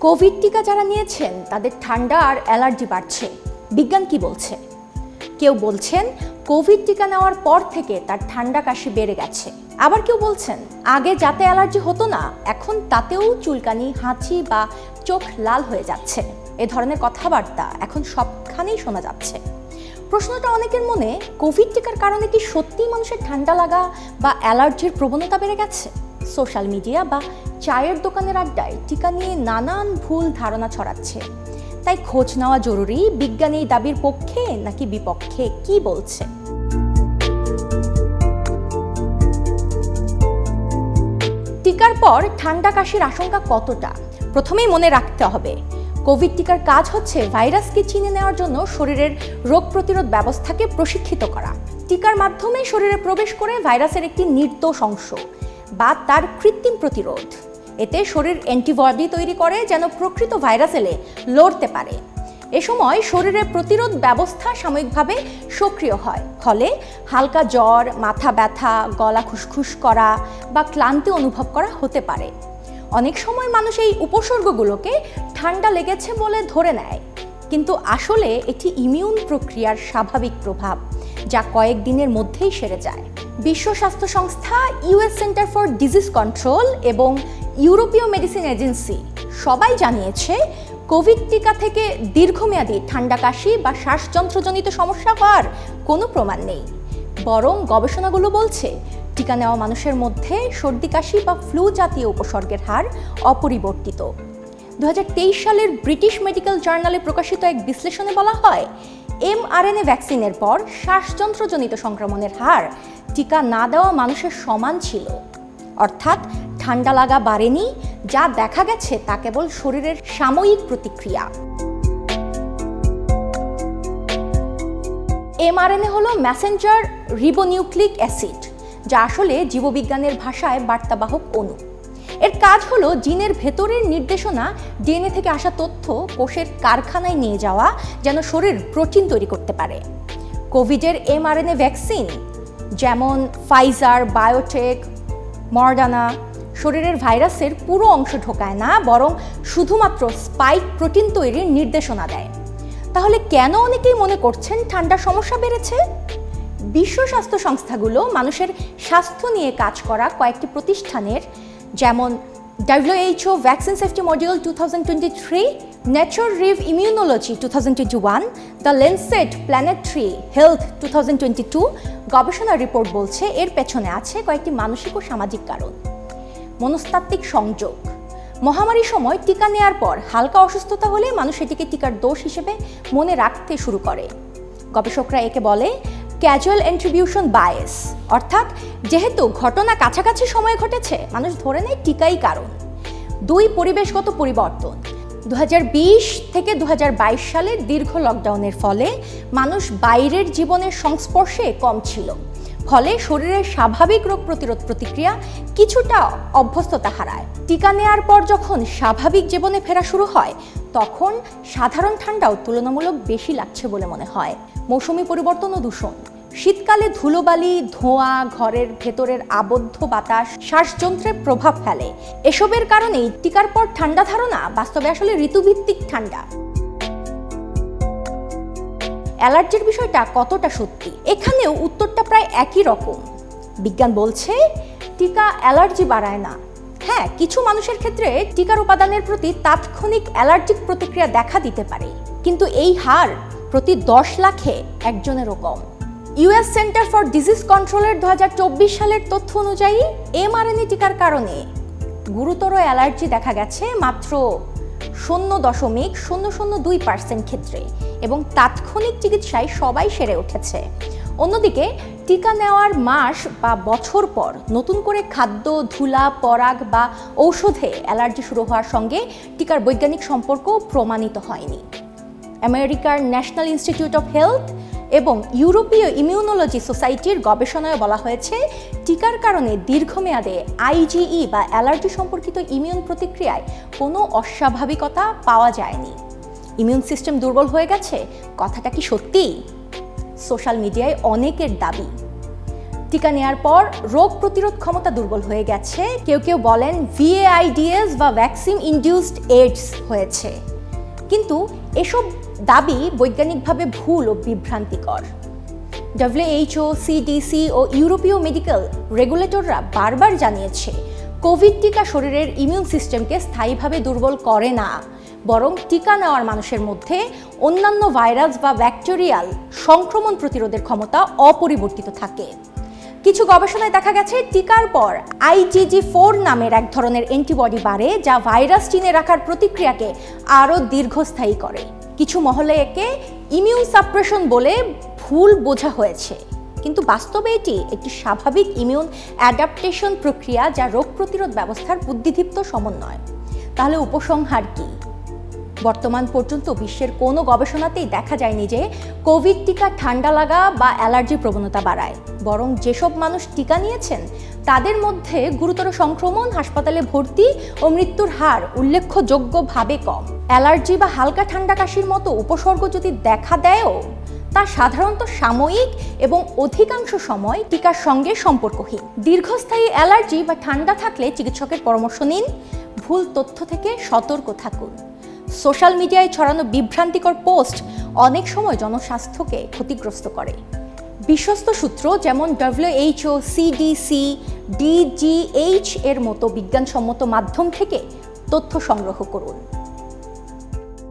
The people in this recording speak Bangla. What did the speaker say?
কোভিড টিকা যারা নিয়েছেন তাদের ঠান্ডা আর অ্যালার্জি বাড়ছে। বিজ্ঞান কি বলছে? কেউ বলছেন কোভিড টিকা নেওয়ার পর থেকে তার ঠান্ডা কাশি বেড়ে গেছে। আবার কেউ বলছেন আগে যাতে অ্যালার্জি হতো না, এখন তাতেও চুলকানি, হাঁচি বা চোখ লাল হয়ে যাচ্ছে। এ ধরনের কথাবার্তা এখন সবখানেই শোনা যাচ্ছে। প্রশ্নটা অনেকের মনে, কোভিড টিকার কারণে কি সত্যিই মানুষের ঠান্ডা লাগা বা অ্যালার্জির প্রবণতা বেড়ে গেছে? সোশ্যাল মিডিয়া বা চায়ের দোকানের আড্ডায় টিকা নিয়ে নানান ভুল ধারণা ছড়াচ্ছে। তাই খোঁজ নেওয়া জরুরি, বিজ্ঞান এই দাবির পক্ষে নাকি বিপক্ষে কি বলছে। টিকার পর ঠান্ডা কাশির আশঙ্কা কতটা? প্রথমেই মনে রাখতে হবে, কোভিড টিকার কাজ হচ্ছে ভাইরাসকে চিনে নেওয়ার জন্য শরীরের রোগ প্রতিরোধ ব্যবস্থাকে প্রশিক্ষিত করা। টিকার মাধ্যমে শরীরে প্রবেশ করে ভাইরাসের একটি নির্দোষ অংশ বা তার কৃত্রিম প্রতিরোধ। এতে শরীর অ্যান্টিবডি তৈরি করে যেন প্রকৃত ভাইরাস এলে লড়তে পারে। এ সময় শরীরের প্রতিরোধ ব্যবস্থা সাময়িকভাবে সক্রিয় হয়, ফলে হালকা জ্বর, মাথা ব্যথা, গলা খুসখুস করা বা ক্লান্তি অনুভব করা হতে পারে। অনেক সময় মানুষ এই উপসর্গগুলোকে ঠান্ডা লেগেছে বলে ধরে নেয়, কিন্তু আসলে এটি ইমিউন প্রক্রিয়ার স্বাভাবিক প্রভাব, যা কয়েকদিনের মধ্যেই সেরে যায়। বিশ্ব স্বাস্থ্য সংস্থা, US centre for disease control এবং ইউরোপীয় মেডিসিন এজেন্সি সবাই জানিয়েছে কোভিড টিকা থেকে দীর্ঘমেয়াদী ঠান্ডা কাশি বা শ্বাসযন্ত্রজনিত সমস্যা হওয়ার কোনো প্রমাণ নেই। বরং গবেষণাগুলো বলছে টিকা নেওয়া মানুষের মধ্যে সর্দি কাশি বা ফ্লু জাতীয় উপসর্গের হার অপরিবর্তিত। 2023 সালের ব্রিটিশ মেডিকেল জার্নালে প্রকাশিত এক বিশ্লেষণে বলা হয়, mRNA ভ্যাকসিনের পর শ্বাসযন্ত্রজনিত সংক্রমণের হার টিকা না দেওয়া মানুষের সমান ছিল। অর্থাৎ ঠান্ডা লাগা বাড়েনি, যা দেখা গেছে তা কেবল শরীরের সাময়িক প্রতিক্রিয়া। mRNA হলো মেসেঞ্জার রিবোনিউক্লিক অ্যাসিড, যা আসলে জীববিজ্ঞানের ভাষায় বার্তাবাহক অণু। এর কাজ হলো জিনের ভেতরের নির্দেশনা ডিএনএ থেকে আসা তথ্য কোষের কারখানায় নিয়ে যাওয়া, যেন শরীর প্রোটিন তৈরি করতে পারে। কোভিডের mRNA ভ্যাকসিন যেমন ফাইজার, বায়োটেক, মডার্না শরীরের ভাইরাসের পুরো অংশ ঢোকায় না, বরং শুধুমাত্র স্পাইক প্রোটিন তৈরির নির্দেশনা দেয়। তাহলে কেন অনেকেই মনে করছেন ঠান্ডার সমস্যা বেড়েছে? বিশ্ব স্বাস্থ্য সংস্থাগুলো মানুষের স্বাস্থ্য নিয়ে কাজ করা কয়েকটি প্রতিষ্ঠানের, যেমন WHO vaccine safety module 2023, nature Reeve immunology 2021, the Lancet planetary health 2022 গবেষণা রিপোর্ট বলছে এর পেছনে আছে কয়েকটি মানসিক ও সামাজিক কারণ। মনস্তাত্ত্বিক সংযোগ। মহামারীর সময় টিকা নেয়ার পর হালকা অসুস্থতা হলে মানুষ এটিকে টিকার দোষ হিসেবে মনে রাখতে শুরু করে। গবেষকরা একে বলে ক্যাজুয়াল অ্যাট্রিবিউশন বায়াস, অর্থাৎ যেহেতু ঘটনা কাছাকাছি সময়ে ঘটেছে, মানুষ ধরে নেয় টিকাই কারণ। 2, পরিবেশগত পরিবর্তন। 2020 থেকে 2022 সালের দীর্ঘ লকডাউনের ফলে মানুষ বাইরের জীবনের সংস্পর্শে কম ছিল, ফলে শরীরের স্বাভাবিক রোগ প্রতিরোধ প্রতিক্রিয়া কিছুটা অভ্যস্ততা হারায়। টিকা নেওয়ার পর যখন স্বাভাবিক জীবনে ফেরা শুরু হয়, তখন সাধারণ ঠান্ডাও তুলনামূলক বেশি লাগছে বলে মনে হয়। মৌসুমি পরিবর্তন ও দূষণ। শীতকালে ধুলোবালি, ধোঁয়া, ঘরের ভেতরের আবদ্ধ বাতাস শ্বাসযন্ত্রে প্রভাব ফেলে। এসবের কারণেই টিকার পর ঠান্ডা ধারণা বাস্তবে আসলে ঋতুভিত্তিক ঠান্ডা। অ্যালার্জির বিষয়টা কতটা সত্যি? এখানেও উত্তরটা প্রায় একই রকম। বিজ্ঞান বলছে টিকা অ্যালার্জি বাড়ায় না। হ্যাঁ, কিছু মানুষের ক্ষেত্রে টিকার উপাদানের প্রতি তাৎক্ষণিক অ্যালার্জিক প্রতিক্রিয়া দেখা দিতে পারে, কিন্তু এই হার প্রতি 10 লাখে একজনেরও কম। ইউএস সেন্টার ফর ডিজিজ কন্ট্রোলের 2024 সালের তথ্য অনুযায়ী mRNA টিকার কারণে গুরুতর অ্যালার্জি দেখা গেছে মাত্র 0.002% ক্ষেত্রে, এবং তাৎক্ষণিক চিকিৎসায় সবাই সেরে উঠেছে। অন্যদিকে টিকা নেওয়ার মাস বা বছর পর নতুন করে খাদ্য, ধুলা, পরাগ বা ঔষধে অ্যালার্জি শুরু হওয়ার সঙ্গে টিকার বৈজ্ঞানিক সম্পর্ক প্রমাণিত হয়নি। আমেরিকার ন্যাশনাল ইনস্টিটিউট অফ হেলথ এবং ইউরোপীয় ইমিউনোলজি সোসাইটির গবেষণায় বলা হয়েছে টিকার কারণে দীর্ঘমেয়াদে আইজিই বা অ্যালার্জি সম্পর্কিত ইমিউন প্রতিক্রিয়ায় কোনো অস্বাভাবিকতা পাওয়া যায়নি। ইমিউন সিস্টেম দুর্বল হয়ে গেছে, কথাটা কি সত্যি? সোশ্যাল মিডিয়ায় অনেকের দাবি। টিকা নেয়ার পর রোগ প্রতিরোধ ক্ষমতা দুর্বল হয়ে গেছে, কেউ কেউ বলেন VAIDS বা ভ্যাকসিন ইনডিউসড এইডস হয়েছে। কিন্তু এসব দাবি বৈজ্ঞানিকভাবে ভুল ও বিভ্রান্তিকর। WHO, CDC ও ইউরোপীয় মেডিকেল রেগুলেটররা বারবার জানিয়েছে কোভিড টিকা শরীরের ইমিউন সিস্টেমকে স্থায়ীভাবে দুর্বল করে না, বরং টিকা নেওয়ার মানুষের মধ্যে অন্যান্য ভাইরাস বা ব্যাকটেরিয়াল সংক্রমণ প্রতিরোধের ক্ষমতা অপরিবর্তিত থাকে। কিছু গবেষণায় দেখা গেছে টিকার পর IgG4 নামের এক ধরনের অ্যান্টিবডি বাড়ে, যা ভাইরাস চিনে রাখার প্রতিক্রিয়াকে আরও দীর্ঘস্থায়ী করে। কিছু মহলে একে ইমিউন সাপ্রেশন বলে ভুল বোঝা হয়েছে, কিন্তু বাস্তবে এটি একটি স্বাভাবিক ইমিউন অ্যাডাপ্টেশন প্রক্রিয়া, যা রোগ প্রতিরোধ ব্যবস্থার বুদ্ধিদীপ্ত সমন্বয়। তাহলে উপসংহার কি? বর্তমান পর্যন্ত বিশ্বের কোনো গবেষণাতেই দেখা যায়নি যে কোভিড টিকা ঠান্ডা লাগা বা অ্যালার্জি প্রবণতা বাড়ায়, বরং যেসব মানুষ টিকা নিয়েছেন তাদের মধ্যে গুরুতর সংক্রমণ, হাসপাতালে ভর্তি ও মৃত্যুর হার উল্লেখযোগ্যভাবে কম। অ্যালার্জি বা হালকা ঠান্ডা কাশির মতো উপসর্গ যদি দেখা দেয়ও, তা সাধারণত সাময়িক এবং অধিকাংশ সময় টিকার সঙ্গে সম্পর্কহীন। দীর্ঘস্থায়ী অ্যালার্জি বা ঠান্ডা থাকলে চিকিৎসকের পরামর্শ নিন, ভুল তথ্য থেকে সতর্ক থাকুন। সোশ্যাল মিডিয়ায় ছড়ানো বিভ্রান্তিকর পোস্ট অনেক সময় জনস্বাস্থ্যকে ক্ষতিগ্রস্ত করে। বিশ্বস্ত সূত্র যেমন WHO, CDC, DGH এর মতো বিজ্ঞানসম্মত মাধ্যম থেকে তথ্য সংগ্রহ করুন।